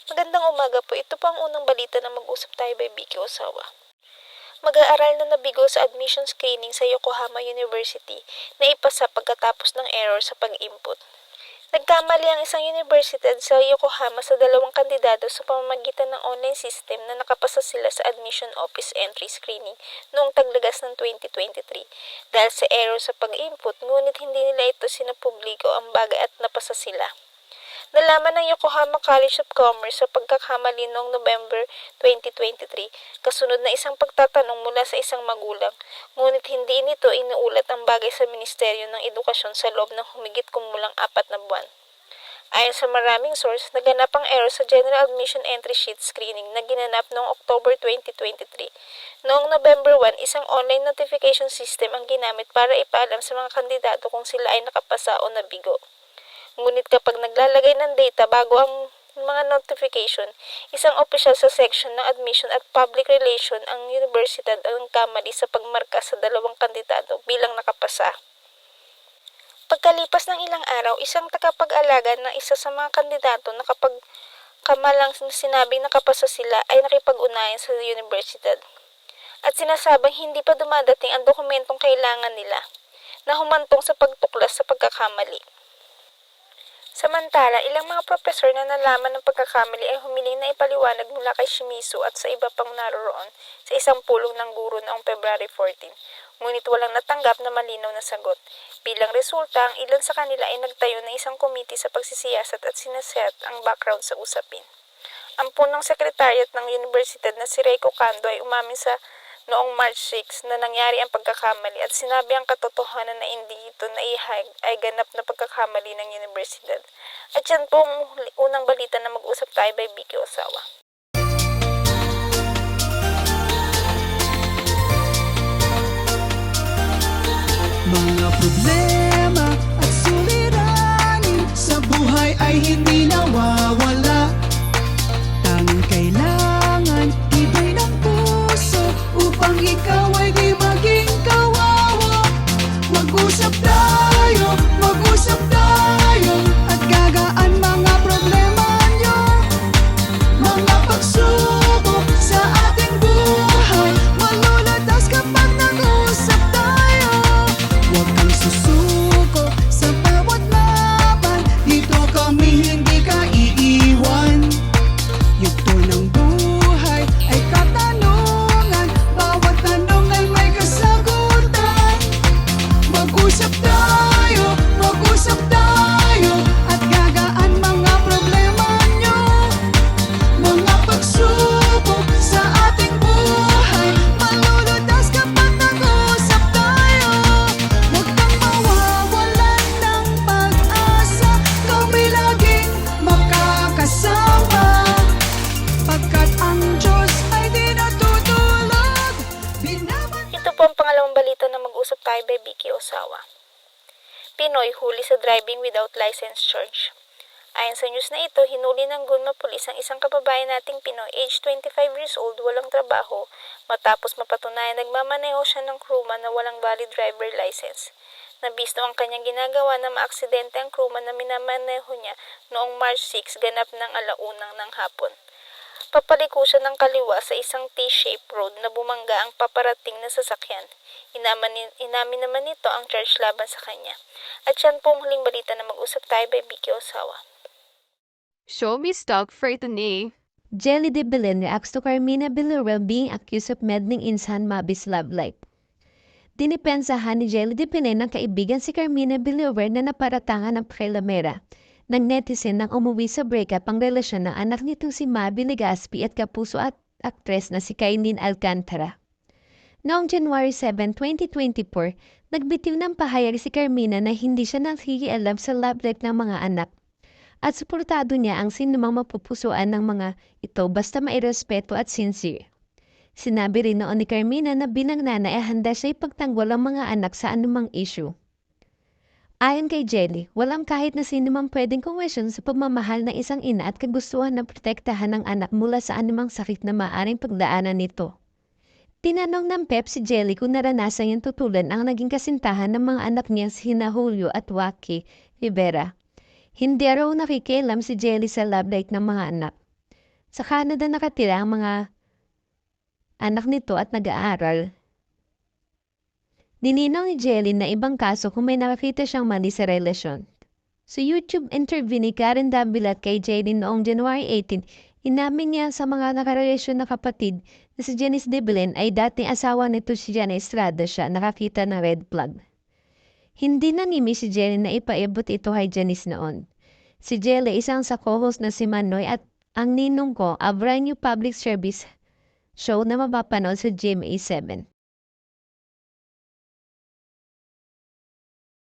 Magandang umaga po. Ito po ang unang balita na mag-usap tayo by Vicky Osawa. Mag-aaral na nabigo sa admission screening sa Yokohama University na ipasa pagkatapos ng error sa pag-input. Nagkamali ang isang universidad sa Yokohama sa dalawang kandidato sa pamamagitan ng online system na nakapasa sila sa admission office entry screening noong taglagas ng 2023 dahil sa error sa pag-input, ngunit hindi nila ito sinapubliko ang bagay at napasa sila. Nalaman ng Yokohama College of Commerce sa pagkakamali noong November 2023 kasunod na isang pagtatanong mula sa isang magulang, ngunit hindi nito inuulat ang bagay sa Ministeryo ng Edukasyon sa loob ng humigit kumulang 4 na buwan. Ayon sa maraming source, naganap ang error sa General Admission Entry Sheet Screening na ginanap noong October 2023. Noong November 1, isang online notification system ang ginamit para ipaalam sa mga kandidato kung sila ay nakapasa o nabigo. Ngunit kapag naglalagay ng data bago ang mga notification, isang opisyal sa section ng Admission at Public Relation ang universidad ang kamali sa pagmarka sa dalawang kandidato bilang nakapasa. Pagkalipas ng ilang araw, isang tagapag-alaga ng isa sa mga kandidato na kapag kamalang sinabing nakapasa sila ay nakipag-unayan sa universidad. At sinasabing hindi pa dumadating ang dokumentong kailangan nila na humantong sa pagtuklas sa pagkakamali. Samantala, ilang mga profesor na nalaman ng pagkakamali ay humiling na ipaliwanag mula kay Shimizu at sa iba pang naroroon sa isang pulong ng guro noong February 14. Ngunit walang natanggap na malinaw na sagot. Bilang resulta, ang ilan sa kanila ay nagtayo ng isang komite sa pagsisiyasat at sinaset ang background sa usapin. Ang punong sekretariat ng universidad na si Reiko Kando ay umamin sa noong March 6 na nangyari ang pagkakamali at sinabi ang katotohanan na hindi ito naihayag ay ganap na pagkakamali ng universidad. At yan po ang unang balita na mag-usap tayo by Vicky Osawa. Mga problema at suliranin sa buhay ay hindi nawawala. Tanging kailangan ibay ng puso upang ikaw ay di maging kawawa. Mag-usap tayo at gagaan mga problema nyo. Mga pagsubok sa ating buhay malulutas kapag nag-usap tayo. Huwag kang susuko sa bawat laban, dito kami hindi ka iiwan. Yugto ng buhay ay katanungan, bawat tanong ay may kasagutan. Mag-usap tayo at gagaan mga problema nyo. Mga pagsubok sa ating buhay malulutas kapag nag-usap tayo. Huwag kang mawawalan ng pag-asa, kami laging makakasama. Pagkat ang Diyos ay di natutulog. Ito po ang pangalawang balita na mag-usap tayo by Vicky Osawa. Pinoy huli sa driving without license charge. Ayon sa news na ito, hinuli ng Gunma Police ang isang kababayan nating Pinoy, age 25 years old, walang trabaho, matapos mapatunayan nagmamaneho siya ng crewman na walang valid driver license. Nabisto ang kanyang ginagawa na maaksidente ang crewman na minamaneho niya noong March 6 ganap ng 1:00 ng hapon. Papaliko siya ng kaliwa sa isang T-shaped road na bumangga ang paparating na sasakyan. Inamin naman nito ang charge laban sa kanya. At yan po ang huling balita na mag-usap tayo by Vicky Osawa. Show me stock for today. Jelly de Belen reacts to Carmina Villarreal being accused of meddling in San Mabis love life. Dinipensahan ni Jelly de Belen ng kaibigan si Carmina Villarreal na naparatangan ng prelamera ng netizen nang umuwi sa breakup ang relasyon ng anak nitong si Mabi Legaspi at kapuso at aktres na si Kailin Alcantara. Noong January 7, 2024, nagbitiw ng pahayag si Carmina na hindi siya nakikialam sa love life ng mga anak at suportado niya ang sinumang mapupusuan ng mga ito basta mairespeto at sincere. Sinabi rin noon ni Carmina na bilang nanay ay handa siya ipagtanggol ang mga anak sa anumang issue. Ayon kay Jelly, walang kahit na sinumang pwedeng kumwestiyon sa pagmamahal ng isang ina at kagustuhan na protektahan ng anak mula sa anumang sakit na maaaring pagdaanan nito. Tinanong ng Pep si Jelly kung naranasan niyang tutulan ang naging kasintahan ng mga anak niya sina Julio at Waki Rivera. Hindi raw nakikialam si Jelly sa love life ng mga anak. Sa Canada nakatira ang mga anak nito at nag-aaral. Nininong ni Jelly na ibang kaso kung may nakakita siyang mali sa relasyon. Sa YouTube interview ni Karen Dabilat kay Jelly noong January 18, inamin niya sa mga nakarelasyon na kapatid na si Janice De Belen ay dating asawa nito si Jana Estrada siya nakakita ng red flag. Hindi nanimi si Jelly na ipaibot ito kay Janice noon. Si Jelly isang sa co-host na si Manoy at ang ninong ko a brand new public service show na mapapanood sa GMA7.